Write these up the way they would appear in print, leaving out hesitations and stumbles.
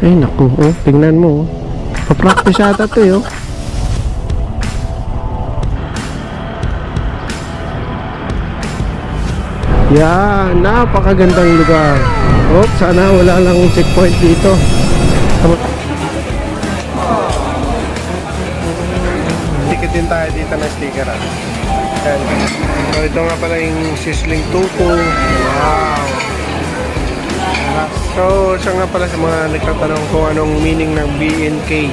Ay naku, oh, tingnan mo, oh. Pa-practice ata to, oh. Yan, napakagandang lugar. Oh, sana wala lang checkpoint dito. Ticket din tayo dito na sticker, ah. Yan. So ito nga pala yung sizzling tofu. Wow. So siya nga pala sa mga nagtatanong kung anong meaning ng BNK.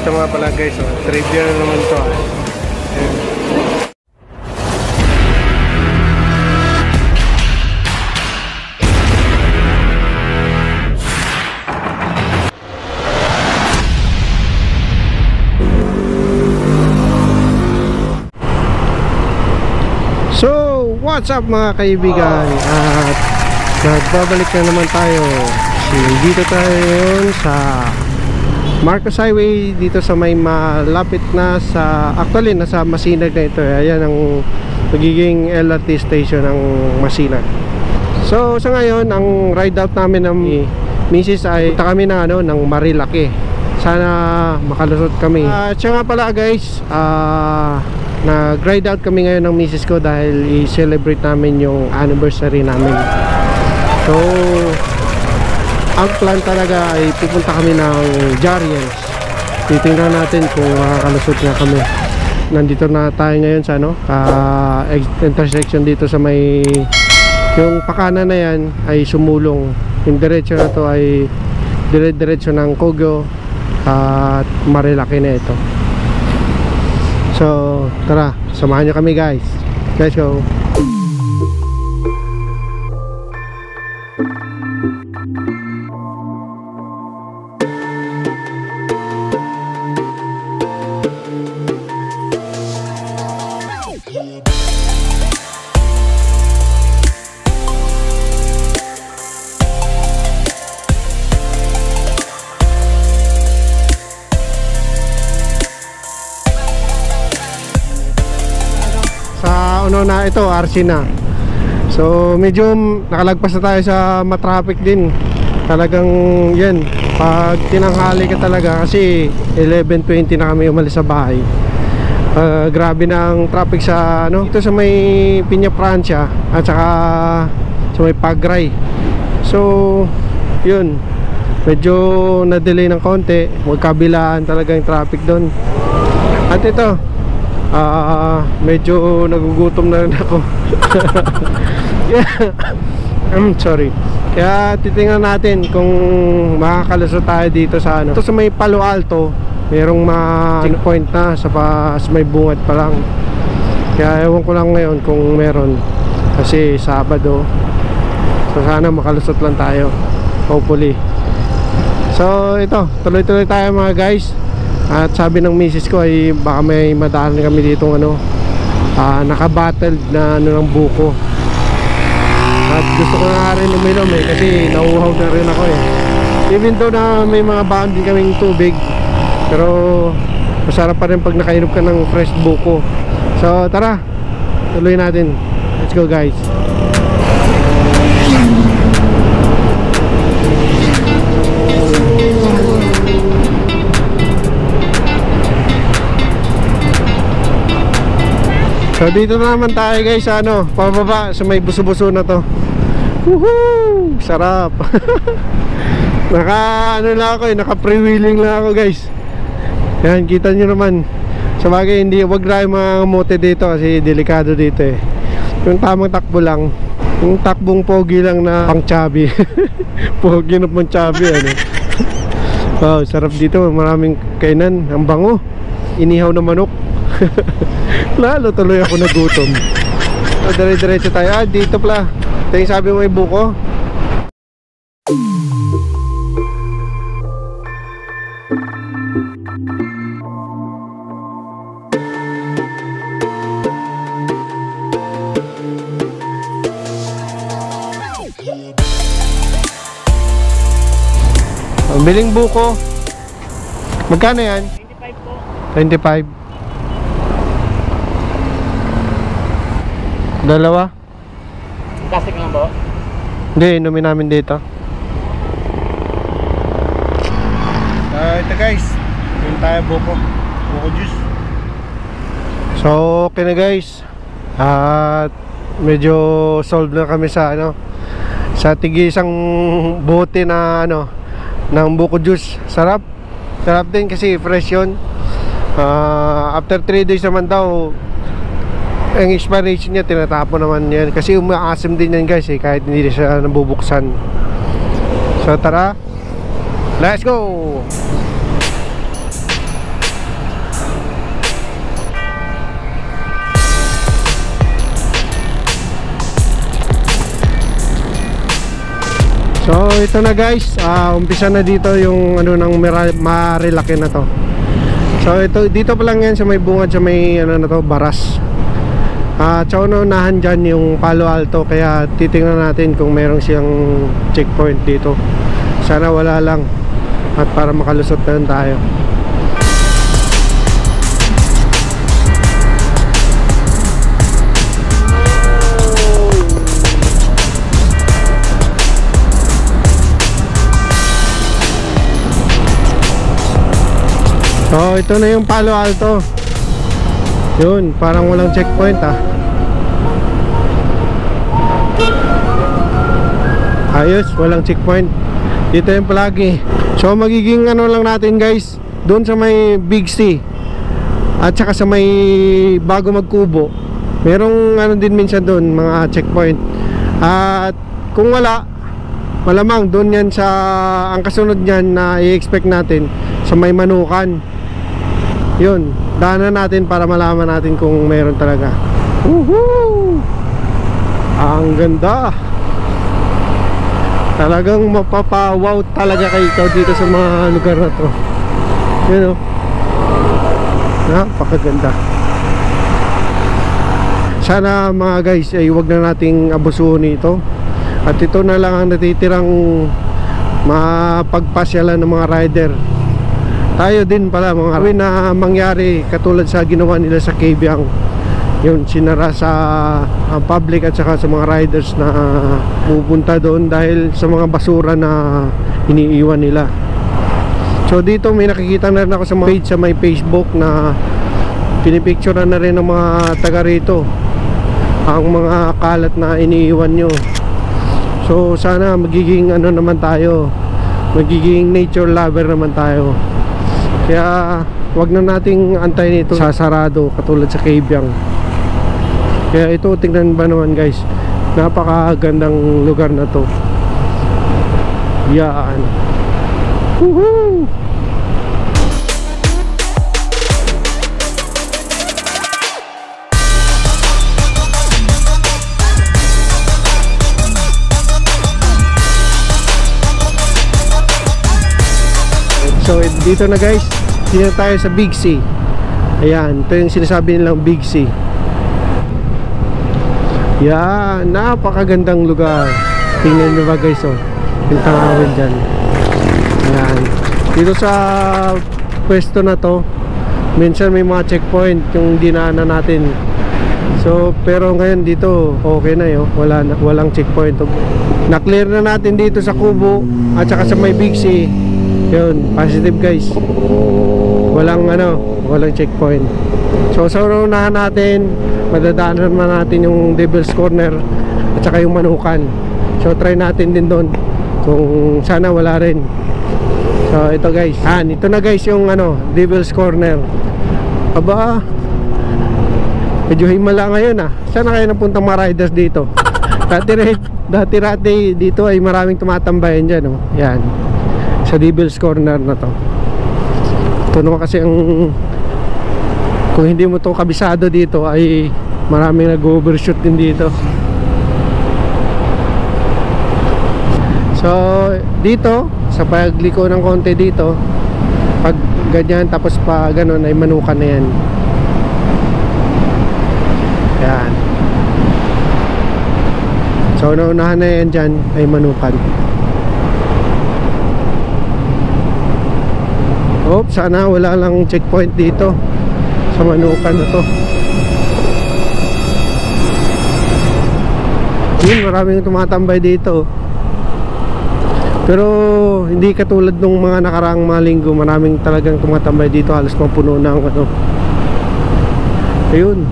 Ito nga pala guys, oh, trivia na naman to. Ayan. So what's up mga kaibigan, at nagbabalik na naman tayo. Dito tayo ngayon sa Marcos Highway, dito sa may malapit na sa, actually nasa Masinag na ito. Ayan ang magiging LRT station ng Masinag. So sa ngayon, ang ride out namin ng Mrs. ay punta kami ng, ng Marilaki. Sana makalusot kami. Siya nga pala guys, nag-ride out kami ngayon ng Mrs. ko dahil i-celebrate namin yung anniversary namin. So ang plan talaga ay pupunta kami ng Jariels. Titingnan natin kung makakalusot nga kami. Nandito na tayo ngayon sa intersection dito sa may, yung pakanan na yan ay sumulong. Yung diretso na to ay dire-diretso ng Kogyo at Marilaki na ito. So tara, samahan nyo kami guys. Let's go. Ano na ito, RC na. So medyo nakalagpas na tayo sa matraffic din. Talagang yan, pag tinanghali ka talaga, kasi 11:20 na kami umalis sa bahay. Grabe na ang traffic sa dito sa may Piña Francia at saka sa may Pagray. So yun, medyo na-delay ng konti. Magkabilaan talaga yung traffic doon. At ito, medyo nagugutom na rin ako. Sorry. Kaya titingnan natin kung makakalusot tayo dito sa ito sa may Palo Alto. Merong checkpoint na sa may bungad pa lang. Kaya ewan ko lang ngayon kung meron, kasi Sabado. So sana makalusot lang tayo, hopefully. So ito, tuloy-tuloy tayo mga guys. At sabi ng misis ko ay baka may madaan kami dito naka-battled na ng buko. At gusto ko na rin uminom kasi nauuhaw na rin ako Even though na may mga baon din kaming tubig, pero masarap pa rin pag nakainom ka ng fresh buko. So tara, tuloy natin. Let's go guys. So dito na naman tayo guys sa pababa sa may buso-buso na to. Woohoo! Sarap. Naka lang ako naka pre-wheeling lang ako guys. Yan, kita nyo naman. Sabagay wag na yung mga mote dito kasi delikado dito Yung tamang takbo lang. Yung takbong pogi lang na pang chubby. Pogi na pang chubby Wow, sarap dito. Maraming kainan. Ang bango. Inihaw na manok. Lalo tuloy ako nagutom. So, dire-diretso tayo. Dito pala. Ito yung sabi mo may buko. Biling buko. Magkano yan? 25 po. 25. Dalawa? Plastic lang po? Hindi, inumin namin dito. ito guys, yung tayo buko juice. So okay na guys, at medyo solve na kami sa sa tigisang bote na ng buko juice. Sarap din kasi fresh yun. After 3 days naman daw ang expiration niya, tinatapon naman yan kasi umaasim din yan guys kahit hindi siya nabubuksan. So tara, let's go! So ito na guys, umpisa na dito yung ng marilaki na to. So ito dito pa lang yan sa may bungad, sa may na to, baras. Sa unahan dyan yung Palo Alto, kaya titingnan natin kung meron siyang checkpoint dito. Sana wala lang, at para makalusot na lang tayo. So ito na yung Palo Alto. Yun, parang walang checkpoint ayos, walang checkpoint. Dito yung palagi. So magiging lang natin guys, doon sa may Big C at saka sa may bago magkubo, merong din minsan doon mga checkpoint. At kung wala, malamang doon yan sa ang kasunod niyan na i-expect natin sa may Manukan. Yun, daanan natin para malaman natin kung meron talaga. Woohoo! Ang ganda. Talagang mapapawaw talaga kayo ikaw dito sa mga lugar na to. Yun napakaganda. Sana mga guys ay huwag na nating abusuhin ito. At ito na lang ang natitirang mapagpasyalan ng mga rider. Tayo din pala mga na mangyari katulad sa ginawa nila sa Kabyang. Yun, sinara sa public at saka sa mga riders na pupunta doon dahil sa mga basura na iniiwan nila. So dito may nakikita na rin ako sa mga page sa may Facebook na pinipicturean na rin ng mga taga rito ang mga kalat na iniiwan nyo. So sana magiging naman tayo, magiging nature lover naman tayo. Kaya wag na nating antayin ito sasarado katulad sa Kabyang. Kaya ito, tingnan ba naman guys, napakagandang lugar na to. Yan. Woohoo! So dito na guys, dito tayo sa Big C. Ayan, ito yung sinasabi nilang Big C. Yan, napakagandang lugar. Tingnan nyo ba guys, yung tangawin dyan. Ayan, dito sa pwesto na to, minsan may mga checkpoint yung dinaanan natin. So pero ngayon dito okay na yun, walang checkpoint. Na-clear na natin dito sa Kubo at saka sa may Big C. Yun, positive guys. Walang checkpoint. So sa unahan natin, madadaanan natin yung Devil's Corner at saka yung Manukan. So try natin din doon kung sana wala rin. So ito guys, ito na guys yung Devil's Corner. Aba, medyo himala ngayon Sana kayo napuntang mga riders dito. Dati dito ay maraming tumatambayan dyan Yan, sa Devil's Corner na to. Ito naman kasi kung hindi mo to kabisado dito ay maraming nag-overshoot din dito. So dito sa pagliko ng konti dito, pag ganyan tapos pa ganun ay Manukan na yan. Yan. So naunahan na yan dyan ay Manukan. Sana wala lang checkpoint dito sa Manukan na to. Yun, maraming tumatambay dito. Pero hindi katulad nung mga nakaraang mga linggo, maraming talagang tumatambay dito, halos mapuno na ang ano. Ayun.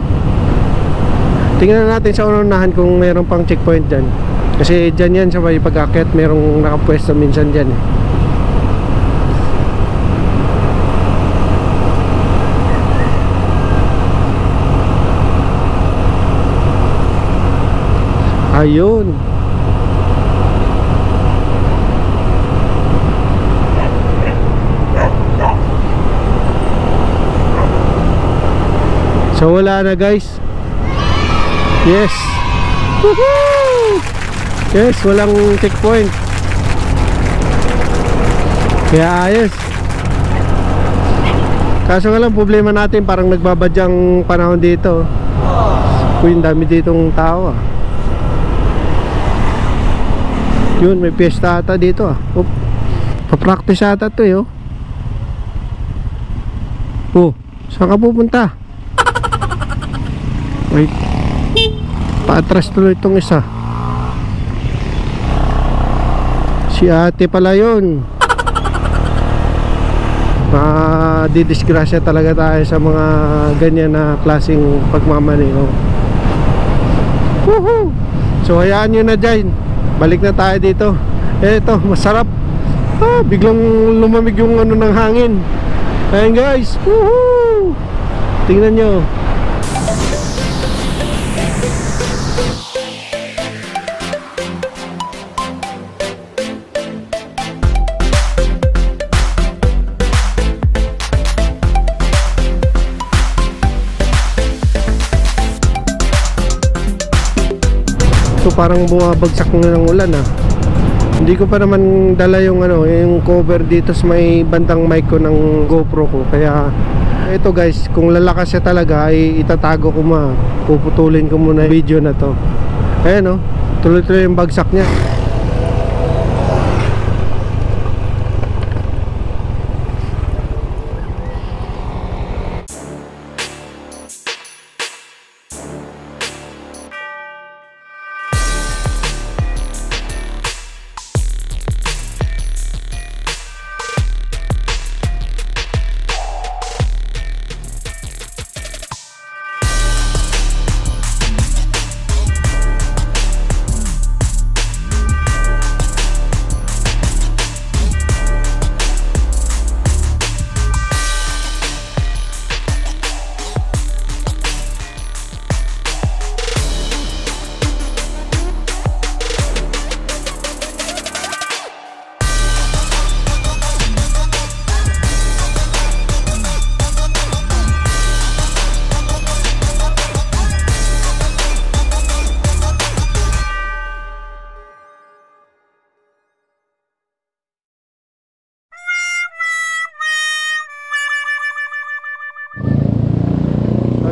Tingnan natin sa unahan kung mayroon pang checkpoint dyan. Kasi dyan yan sa may pag-akyat, mayroong nakapwesto minsan dyan eh. Ayun. So wala na guys. Yes. Woohoo! Yes, walang checkpoint. Kaya ayos. Kaso nga lang problema natin, parang nagbabadyang panahon dito. Uy, dami ditong tao ah. Yun, may piyesta ata dito ah. Oop. Pa-practice ata to eh oh. Oh, saan ka pupunta? Wait. Paatras tuloy itong isa. Si ate pala yun. Didisgrasya talaga tayo sa mga ganyan na klaseng pagmamaneho. Woohoo! So hayaan nyo na dyan. Balik na tayo dito. Eto, masarap. Biglang lumamig yung ano ng hangin. Ayan guys. Woohoo! Tingnan nyo. So parang bumabagsak na ng ulan ah. Hindi ko pa naman dala yung ano, yung cover dito sa may bandang mic ko ng GoPro ko. Kaya ito guys, kung lalakas siya talaga ay itatago ko puputulin ko muna yung video na to. Ayan oh, tuloy-tuloy yung bagsak niya.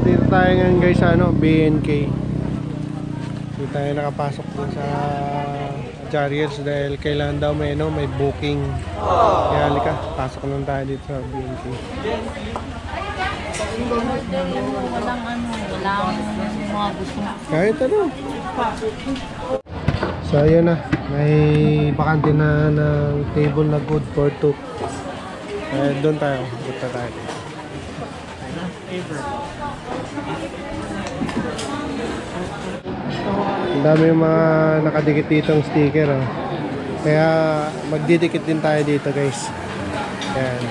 Dito tayo ngayon guys sa ano, BNK. Dito tayo nakapasok dun sa Jariels dahil kailangan daw may ano, may booking. Kaya halika, pasok lang tayo dito sa BNK. Walang mga gusto. Kahit ano. So ayun na, may bakante na ng table na good for two. Doon tayo, punta tayo. Ang dami yung mga nakadikit ditong sticker oh. Kaya magdidikit din tayo dito guys. Ayan.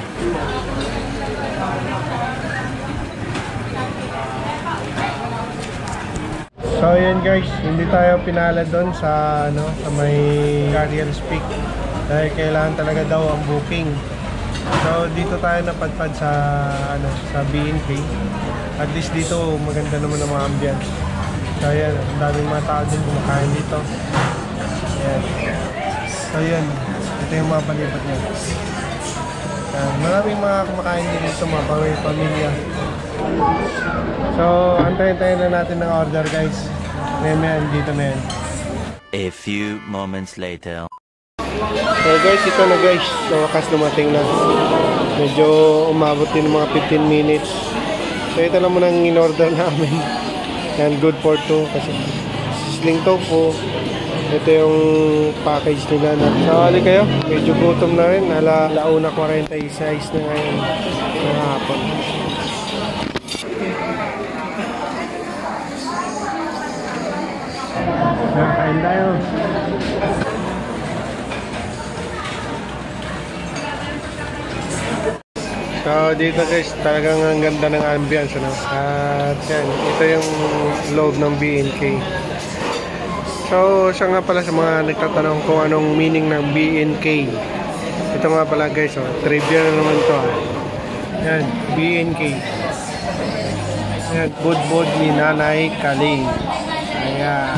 So ayan guys, hindi tayo pinala doon sa ano, sa may Jariels Peak dahil kailangan talaga daw ang booking. So dito tayo napadpad sa ano, sa BNK. At least dito maganda naman ang mga ambience. So ayan, ang daming mga tao din kumakain dito. Ayan. So ayan, ito yung mga palipat niya. Maraming mga kumakain din dito, mga pamilya. So antayin-tayin na natin ng order guys. Ayan, dito na yan. A few moments later. So guys, ito na guys. So wakas dumating na. Medyo umabot din mga 15 minutes. So ito na muna ang in-order namin. And good for two kasi sizzling tofu, Ito yung package nila na. Sali kayo, medyo gutom na rin. 1:46 na ngayon ng hapon. Kain tayo. So dito guys, talagang ang ganda ng ambience, ano? At yan, ito yung loob ng BNK. So siya nga pala sa mga nagtatanong kung anong meaning ng BNK. Ito nga pala guys, oh, trivia na naman to. Yan, BNK. Yan, budbud ni Nanay Kaling. Ayan.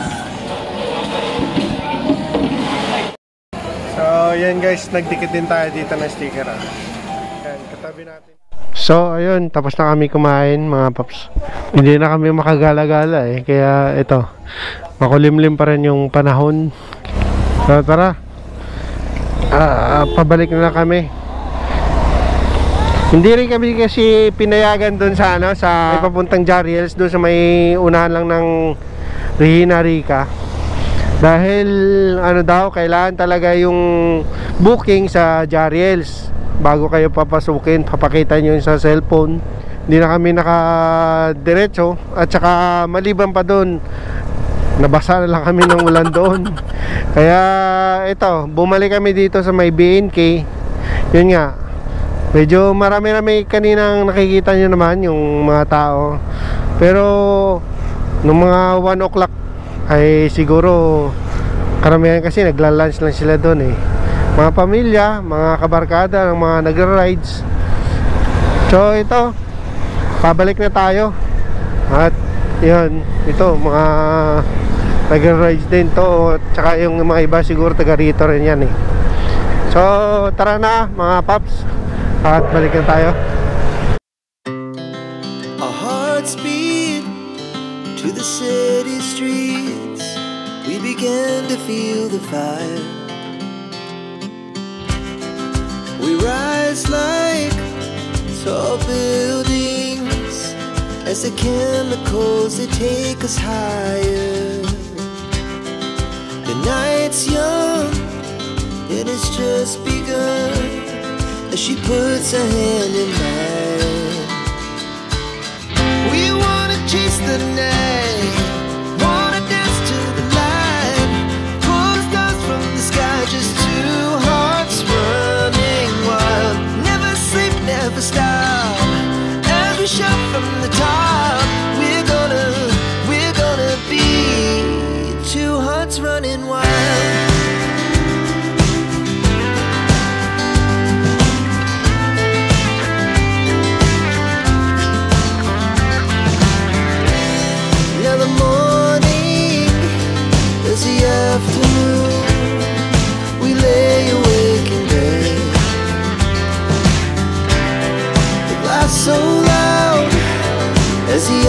So yan guys, nagdikit din tayo dito ng sticker. Yan, katabi natin. So ayun, tapos na kami kumain mga paps. Hindi na kami makagala-gala eh. Kaya ito, makulimlim pa rin yung panahon. So tara, pabalik na kami. Hindi rin kami kasi pinayagan dun sa ano, sa papuntang Jariels, dun sa may unahan lang ng Regina Rica. Dahil ano daw, kailangan talaga yung booking sa Jariels bago kayo papasukin, papakita nyo sa cellphone. Hindi na kami nakadiretso. At saka maliban pa doon, nabasa na lang kami ng ulan doon. Kaya ito, bumalik kami dito sa may BNK. Yun nga, medyo marami-rami kaninang nakikita nyo naman yung mga tao. Pero nung mga 1 o'clock ay siguro karamihan kasi nagla-lunch lang sila doon eh. Mga pamilya, mga kabarkada ng mga nagra-rides. So ito, pabalik na tayo. At yun, ito mga nagra-rides din to. Tsaka yung mga iba siguro taga rito rin yan eh. So tara na mga paps, at balik na tayo. Our hearts beat to the city streets. We began to feel the fire. We rise like tall buildings as the chemicals, they take us higher. The night's young, it has just begun, as she puts her hand in mine. We wanna chase the night, wanna dance to the light, pull the stars from the sky, just two hearts running wild. Never sleep, never stop, as we shout from the top. We're gonna be two hearts running wild. Now the morning is the afternoon. We lay awake in bed. The laughs so loud as the